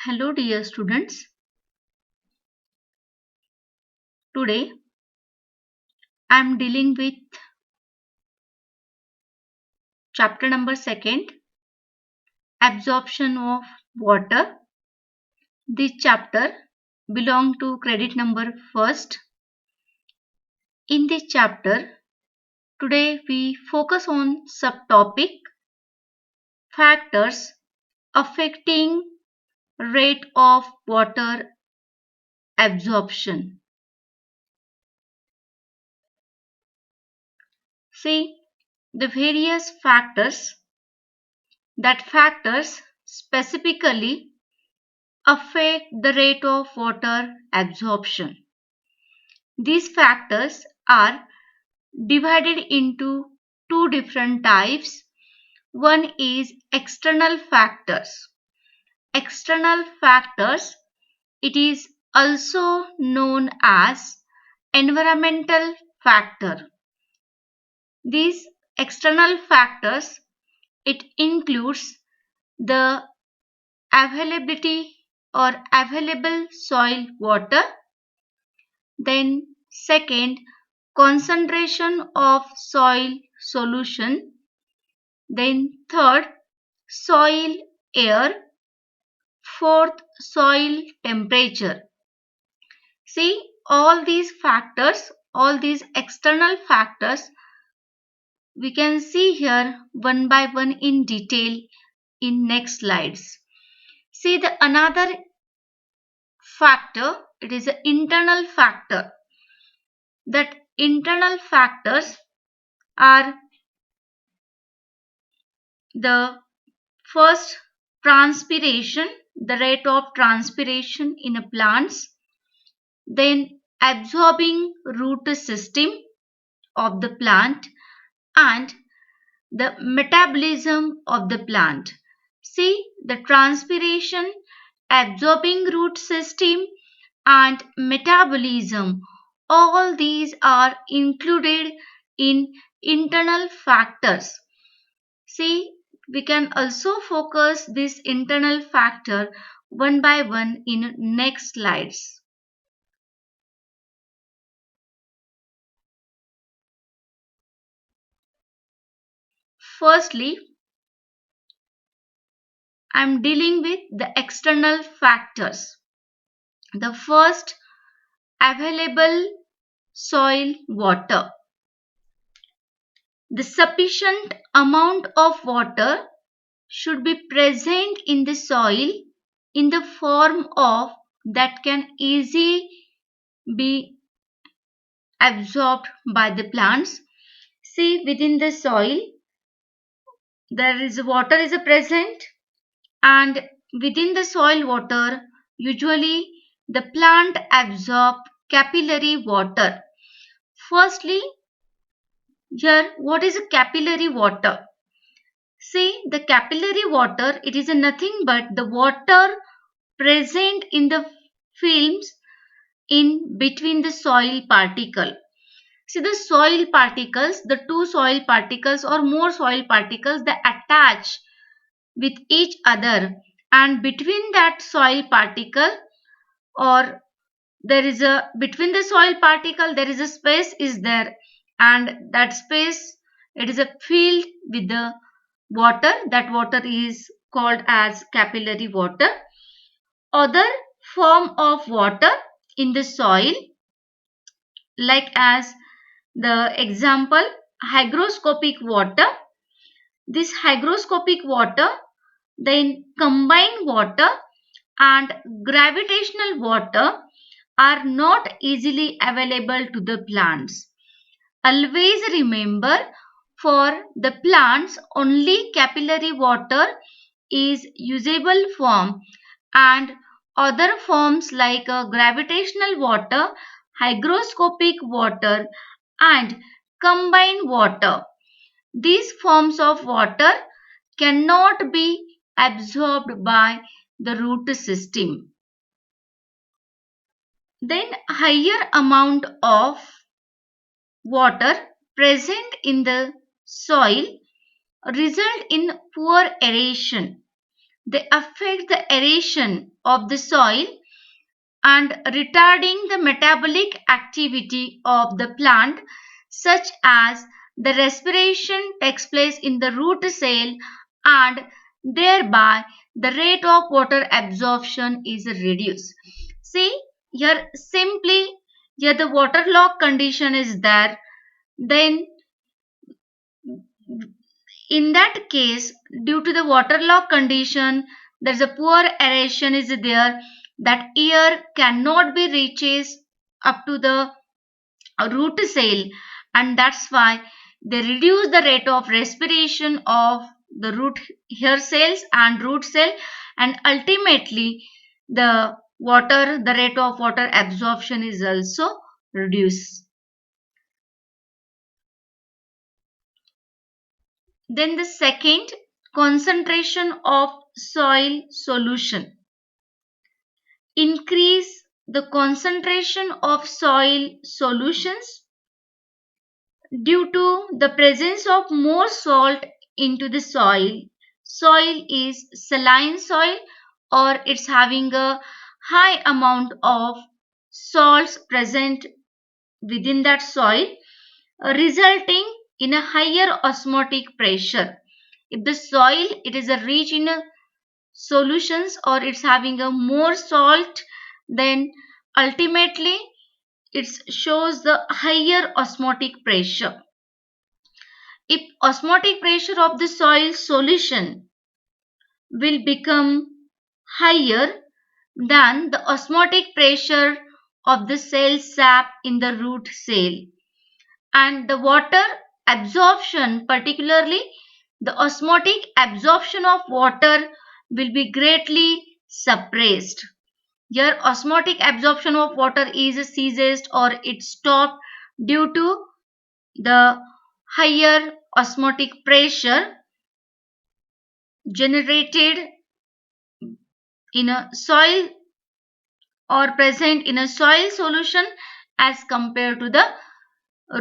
Hello, dear students. Today I am dealing with chapter number 2, absorption of water. This chapter belongs to credit number 1st. In this chapter, today we focus on subtopic factors affecting rate of water absorption. See the various factors that specifically affect the rate of water absorption. These factors are divided into two different types. One is external factors. External factors, it is also known as environmental factor. These external factors, it includes the availability or available soil water. Then second, concentration of soil solution. Then third, soil air. Fourth, soil temperature. See, all these factors, all these external factors, we can see here one by one in detail in next slides. See the another factor, it is an internal factor. That internal factors are the first, transpiration, the rate of transpiration in a plants, then absorbing root system of the plant and the metabolism of the plant. See the transpiration, absorbing root system and metabolism, all these are included in internal factors. See, we can also focus this internal factor one by one in next slides. Firstly, I am dealing with the external factors. The first, available soil water. The sufficient amount of water should be present in the soil in the form of that can easily be absorbed by the plants. See, within the soil there is water is present, and within the soil water usually the plant absorb capillary water. Firstly, here what is a capillary water? See, the capillary water, it is nothing but the water present in the films in between the soil particle. See the soil particles, the two soil particles or more soil particles, they attach with each other, and between that soil particle or there is a between the soil particle there is a space is there, and that space, it is a filled with the water. That water is called as capillary water. Other form of water in the soil, like as the example hygroscopic water. This hygroscopic water, then combined water and gravitational water are not easily available to the plants. Always remember, for the plants only capillary water is usable form, and other forms like gravitational water, hygroscopic water and combined water, these forms of water cannot be absorbed by the root system. Then higher amount of water present in the soil result in poor aeration. They affect the aeration of the soil and retarding the metabolic activity of the plant, such as the respiration takes place in the root cell, and thereby the rate of water absorption is reduced. See, here simply here the waterlogged condition is there, then in that case, due to the waterlogged condition, there's a poor aeration is there, that air cannot be reaches up to the root cell, and that's why they reduce the rate of respiration of the root hair cells and root cell, and ultimately the rate of water absorption is also reduced. Then the second, concentration of soil solution. Increase the concentration of soil solutions due to the presence of more salt into the soil. Soil is saline soil, or it's having a high amount of salts present within that soil, resulting in a higher osmotic pressure. If the soil it is a rich in solutions, or it's having a more salt, then ultimately it shows the higher osmotic pressure. If osmotic pressure of the soil solution will become higher than the osmotic pressure of the cell sap in the root cell, and the water absorption, particularly the osmotic absorption of water, will be greatly suppressed. Here osmotic absorption of water is ceased, or it stopped due to the higher osmotic pressure generated in a soil or present in a soil solution as compared to the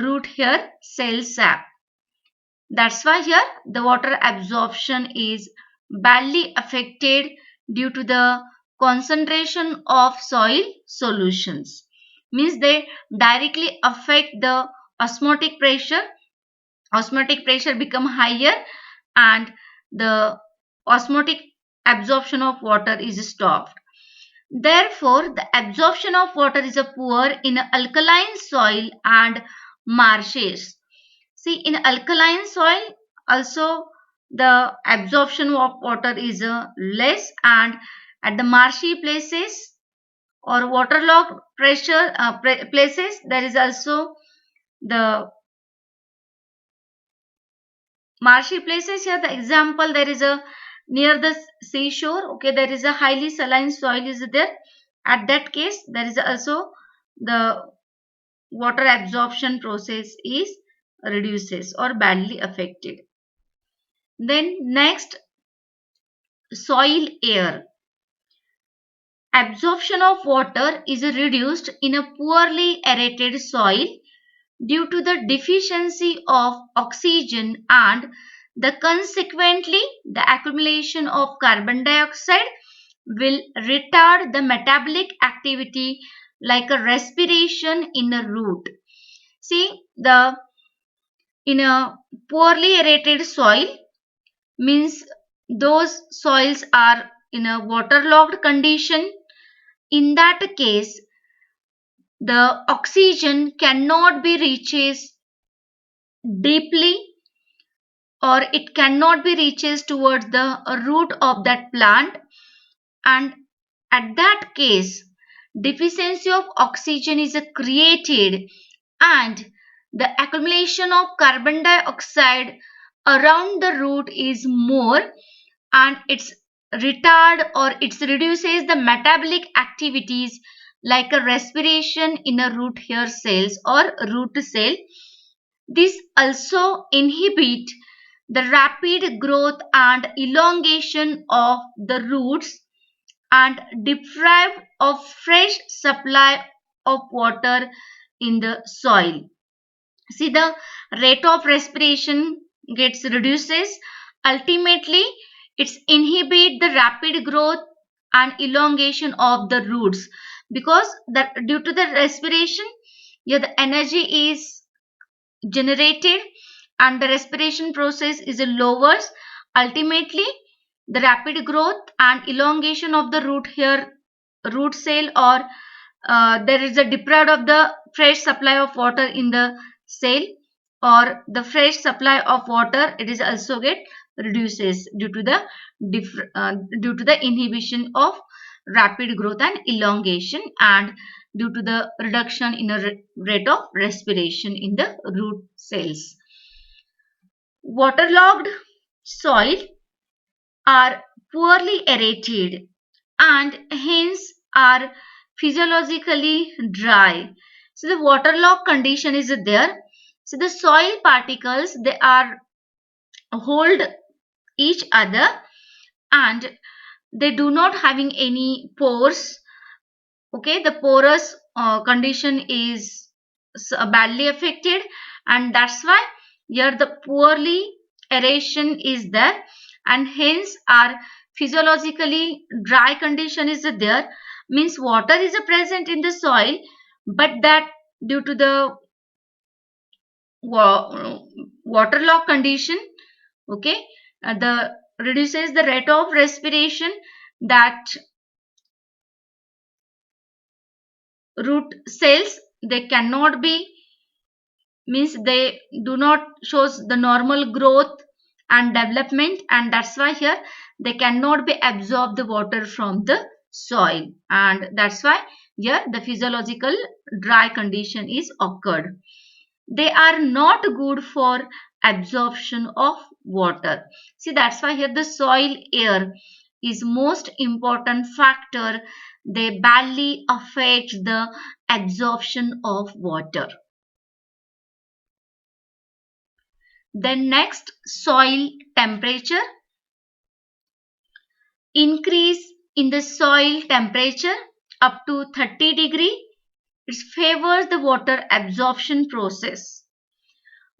root hair cell sap. That's why here the water absorption is badly affected due to the concentration of soil solutions. Means they directly affect the osmotic pressure. Osmotic pressure become higher, and the osmotic absorption of water is stopped. Therefore, the absorption of water is a poor in alkaline soil and marshes. See, in alkaline soil, also the absorption of water is less, and at the marshy places or waterlogged places, there is also the marshy places. Here, the example, there is a near the seashore. Okay, there is a highly saline soil is there. At that case, there is also the water absorption process is reduces or badly affected. Then next, soil air. Absorption of water is reduced in a poorly aerated soil due to the deficiency of oxygen, and the consequently the accumulation of carbon dioxide will retard the metabolic activity like a respiration in a root. See, the in a poorly aerated soil means those soils are in a waterlogged condition. In that case, the oxygen cannot be reaches deeply, or it cannot be reaches towards the root of that plant, and at that case deficiency of oxygen is created, and the accumulation of carbon dioxide around the root is more, and it's retard or it reduces the metabolic activities like a respiration in a root hair cells or root cell. This also inhibit the rapid growth and elongation of the roots, and deprive of fresh supply of water in the soil. See, the rate of respiration gets reduces. Ultimately, It's inhibit the rapid growth and elongation of the roots, because that due to the respiration, yeah, the energy is generated and the respiration process is lowers. Ultimately, the rapid growth and elongation of the root here, root cell, or there is a deprived of the fresh supply of water in the cell, or the fresh supply of water, it is also get reduces due to the due to the inhibition of rapid growth and elongation, and due to the reduction in a rate of respiration in the root cells. Waterlogged soil are poorly aerated and hence are physiologically dry. So the waterlogged condition is there. So the soil particles, they are hold each other and they do not having any pores. Okay, the porous condition is badly affected, and that's why here the poorly aeration is there, and hence our physiologically dry condition is there, means water is present in the soil, but that due to the waterlogged condition, okay, the reduces the rate of respiration, that root cells, they cannot be, means they do not shows the normal growth and development, and that's why here they cannot be absorb the water from the soil, and that's why here the physiological dry condition is occurred. They are not good for absorption of water. See, that's why here the soil air is most important factor. They badly affect the absorption of water. Then next, soil temperature. Increase in the soil temperature up to 30 degree, it favors the water absorption process.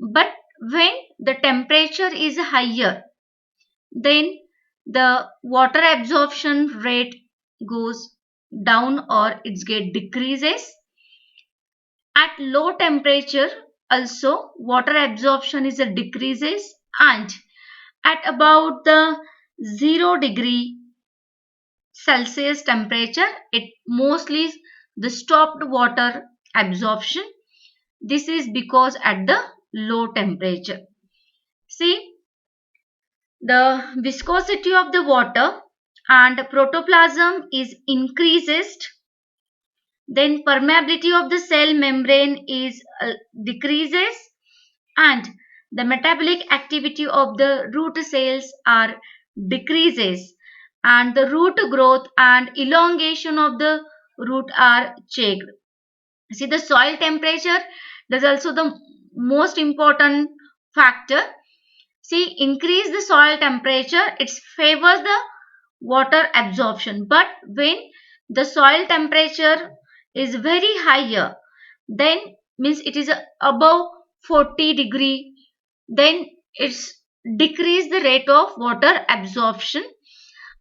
But when the temperature is higher, then the water absorption rate goes down or it get decreases. At low temperature also water absorption is a decreases, and at about the 0 degree Celsius temperature, it mostly the stopped water absorption. This is because at the low temperature. See, the viscosity of the water and protoplasm is increased, then permeability of the cell membrane is decreases, and the metabolic activity of the root cells are decreases, and the root growth and elongation of the root are checked. See, the soil temperature, that's also the most important factor. See, increase the soil temperature, it favors the water absorption, but when the soil temperature is very higher, then means it is above 40 degree, then it's decrease the rate of water absorption,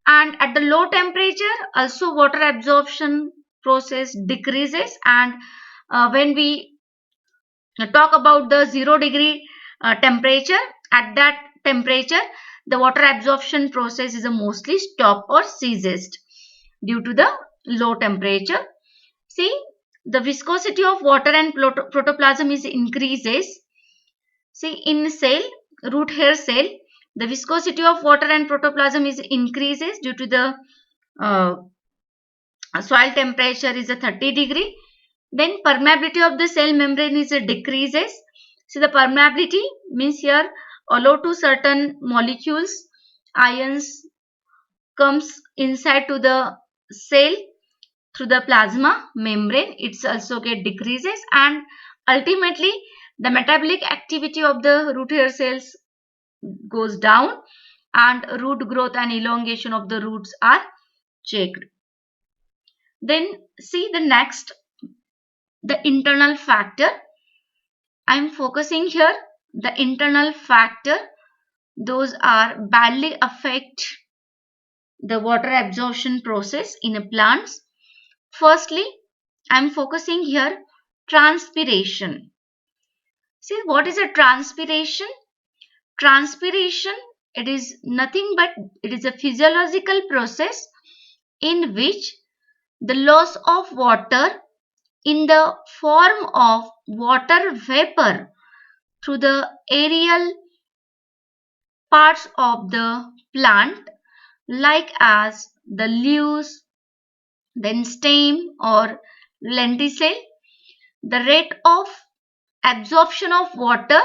and at the low temperature also water absorption process decreases, and when we talk about the 0 degree temperature, at that temperature the water absorption process is mostly stop or ceases due to the low temperature. See, the viscosity of water and protoplasm is increases. See, in cell, root hair cell, the viscosity of water and protoplasm is increases due to the uh, soil temperature is a 30 degree. Then permeability of the cell membrane is a decreases. So the permeability means here allow to certain molecules, ions comes inside to the cell through the plasma membrane. It's also get decreases, and ultimately the metabolic activity of the root hair cells goes down, and root growth and elongation of the roots are checked. Then see the next, the internal factor. I am focusing here the internal factor those are badly affect the water absorption process in a plants. Firstly, I'm focusing here transpiration. See, what is a transpiration? Transpiration, it is nothing but it is a physiological process in which the loss of water in the form of water vapor through the aerial parts of the plant like as the leaves, then stem or lenticule. The rate of absorption of water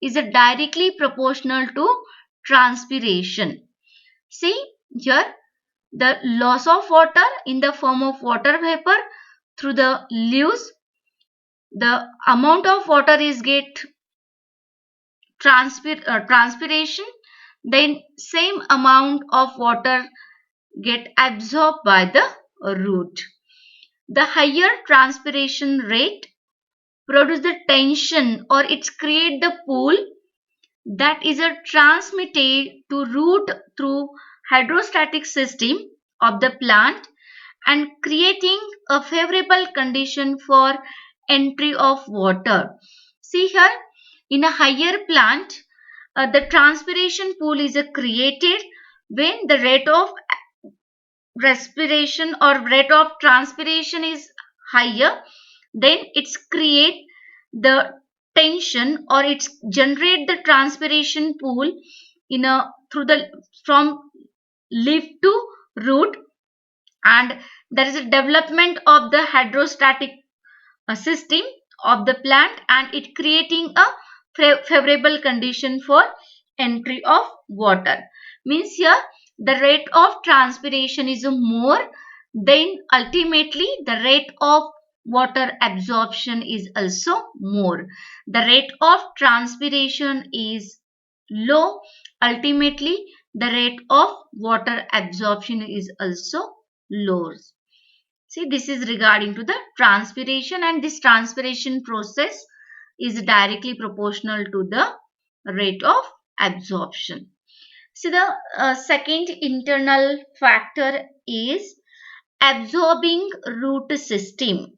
is directly proportional to transpiration. See here, the loss of water in the form of water vapor through the leaves, the amount of water is get transpiration, then same amount of water get absorbed by the root. The higher transpiration rate produce the tension or it's create the pool that is a transmitted to root through hydrostatic system of the plant and creating a favorable condition for entry of water. See here, in a higher plant, the transpiration pool is created when the rate of respiration or rate of transpiration is higher, then it's create the tension or it's generate the transpiration pool in a through the from leaf to root, and there is a development of the hydrostatic system of the plant and it creating a favorable condition for entry of water. Means here the rate of transpiration is more, then ultimately the rate of water absorption is also more. The rate of transpiration is low, ultimately the rate of water absorption is also low. See, this is regarding to the transpiration, and this transpiration process is directly proportional to the rate of absorption. See, the second internal factor is absorbing root system.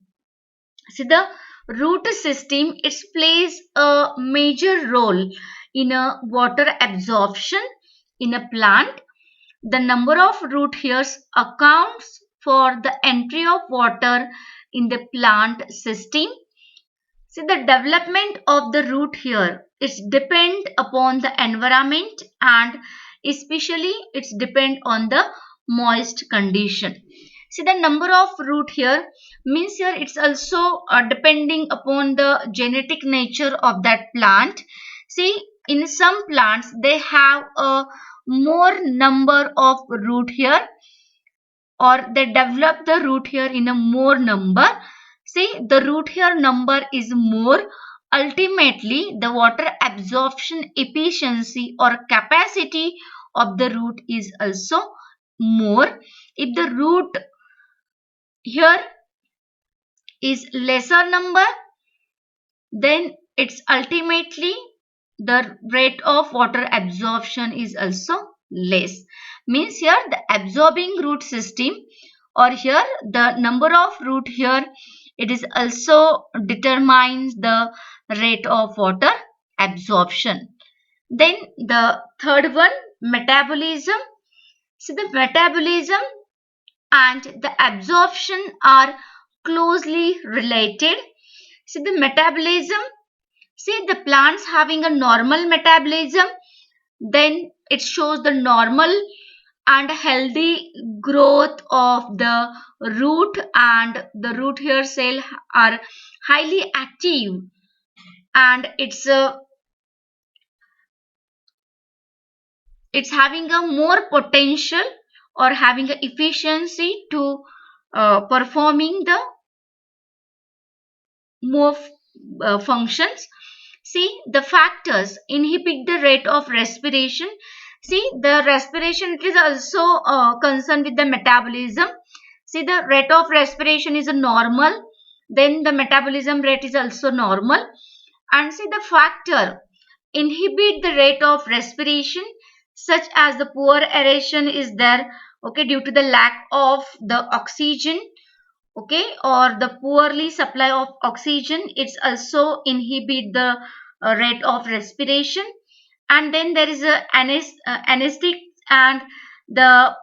See, the root system, it plays a major role in a water absorption in a plant. The number of root hairs accounts for the entry of water in the plant system. See, the development of the root hair is depend upon the environment and especially it's depend on the moist condition. See, the number of root hair means here it's also depending upon the genetic nature of that plant. See, in some plants they have a more number of root hair or they develop the root hair in a more number. See, the root hair number is more, ultimately the water absorption efficiency or capacity of the root is also more. If the root hair is lesser number, then it's ultimately the rate of water absorption is also less. Means here the absorbing root system or here the number of root here, it is also determines the rate of water absorption. Then the third one, metabolism. So the metabolism and the absorption are closely related. So the metabolism, see the plants having a normal metabolism, then it shows the normal and healthy growth of the root, and the root hair cell are highly active and it's having a more potential or having a efficiency to performing the more functions. See, the factors inhibit the rate of respiration. See, the respiration, it is also concerned with the metabolism. See, the rate of respiration is normal, then the metabolism rate is also normal. And see, the factor inhibit the rate of respiration, such as the poor aeration is there, okay, due to the lack of the oxygen, okay, or the poorly supply of oxygen. It's also inhibit the rate of respiration. And then there is a anesthetic, and the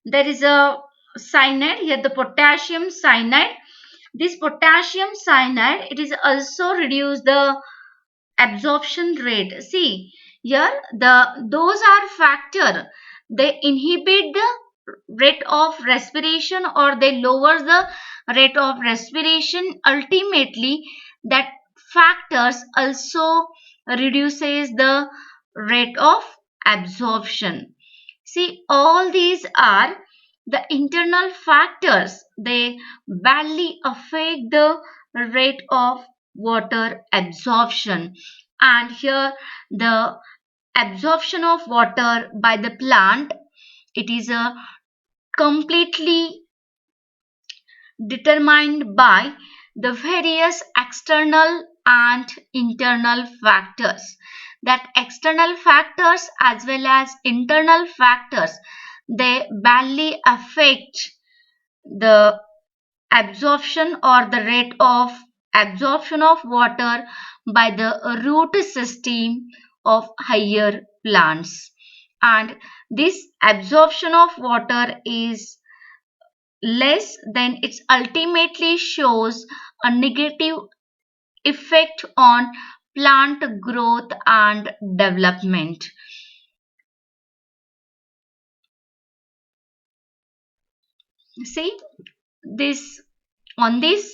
there is a cyanide here, the potassium cyanide. This potassium cyanide, it is also reduce the absorption rate. See here, those are factor, they inhibit the rate of respiration, or they lower the rate of respiration. Ultimately, that factors also reduces the rate of absorption. See, all these are the internal factors, they badly affect the rate of water absorption. And here, the absorption of water by the plant, it is a completely determined by the various external and internal factors. That external factors as well as internal factors, they badly affect the absorption or the rate of absorption of water by the root system of higher plants. And this absorption of water is less, then it ultimately shows a negative effect on plant growth and development. See this, on this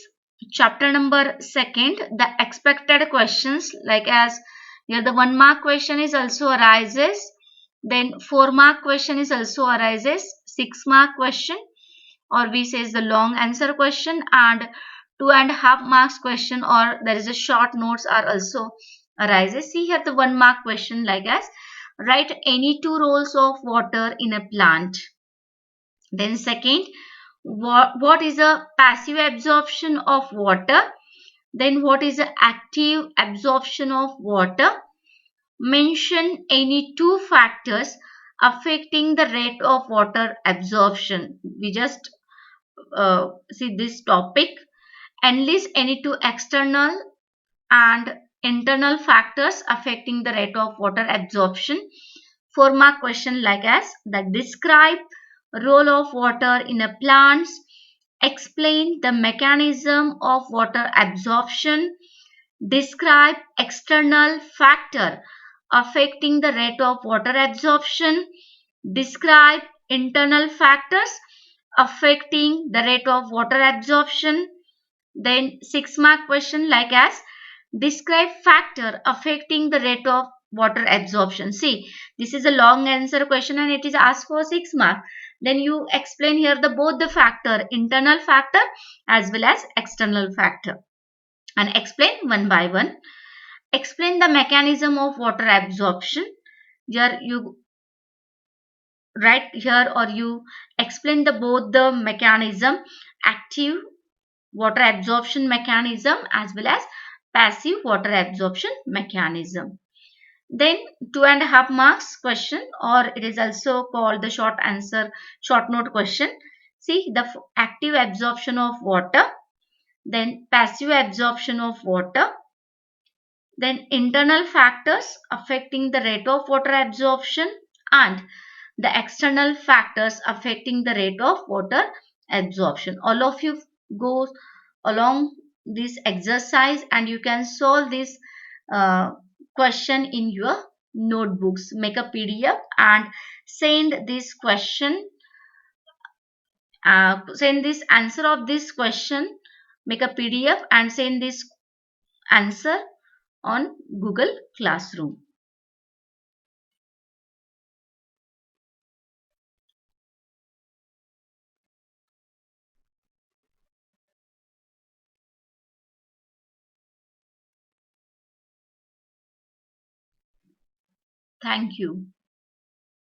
chapter number second, the expected questions, like as here the 1 mark question is also arises, then 4 mark question is also arises, 6 mark question, or we says the long answer question, and 2.5 marks question, or there is a short notes are also arises. See here the 1 mark question, like as write any two roles of water in a plant. Then second, what is a passive absorption of water? Then what is the active absorption of water? Mention any two factors affecting the rate of water absorption. We just see this topic. And list any two external and internal factors affecting the rate of water absorption. 4 mark question, like as that describe role of water in a plants, explain the mechanism of water absorption, describe external factor affecting the rate of water absorption, describe internal factors affecting the rate of water absorption. Then 6 mark question, like as describe factor affecting the rate of water absorption. See, this is a long answer question and it is asked for 6 mark. Then you explain here the both the factor, internal factor as well as external factor, and explain one by one. Explain the mechanism of water absorption. Here you write here, or you explain the both the mechanism, active water absorption mechanism as well as passive water absorption mechanism. Then 2.5 marks question, or it is also called the short answer, short note question. See the active absorption of water, then passive absorption of water, then internal factors affecting the rate of water absorption, and the external factors affecting the rate of water absorption. All of you go along this exercise and you can solve this uh, question in your notebooks. Make a PDF and send this question, send this answer of this question, make a PDF and send this answer on Google Classroom. Thank you.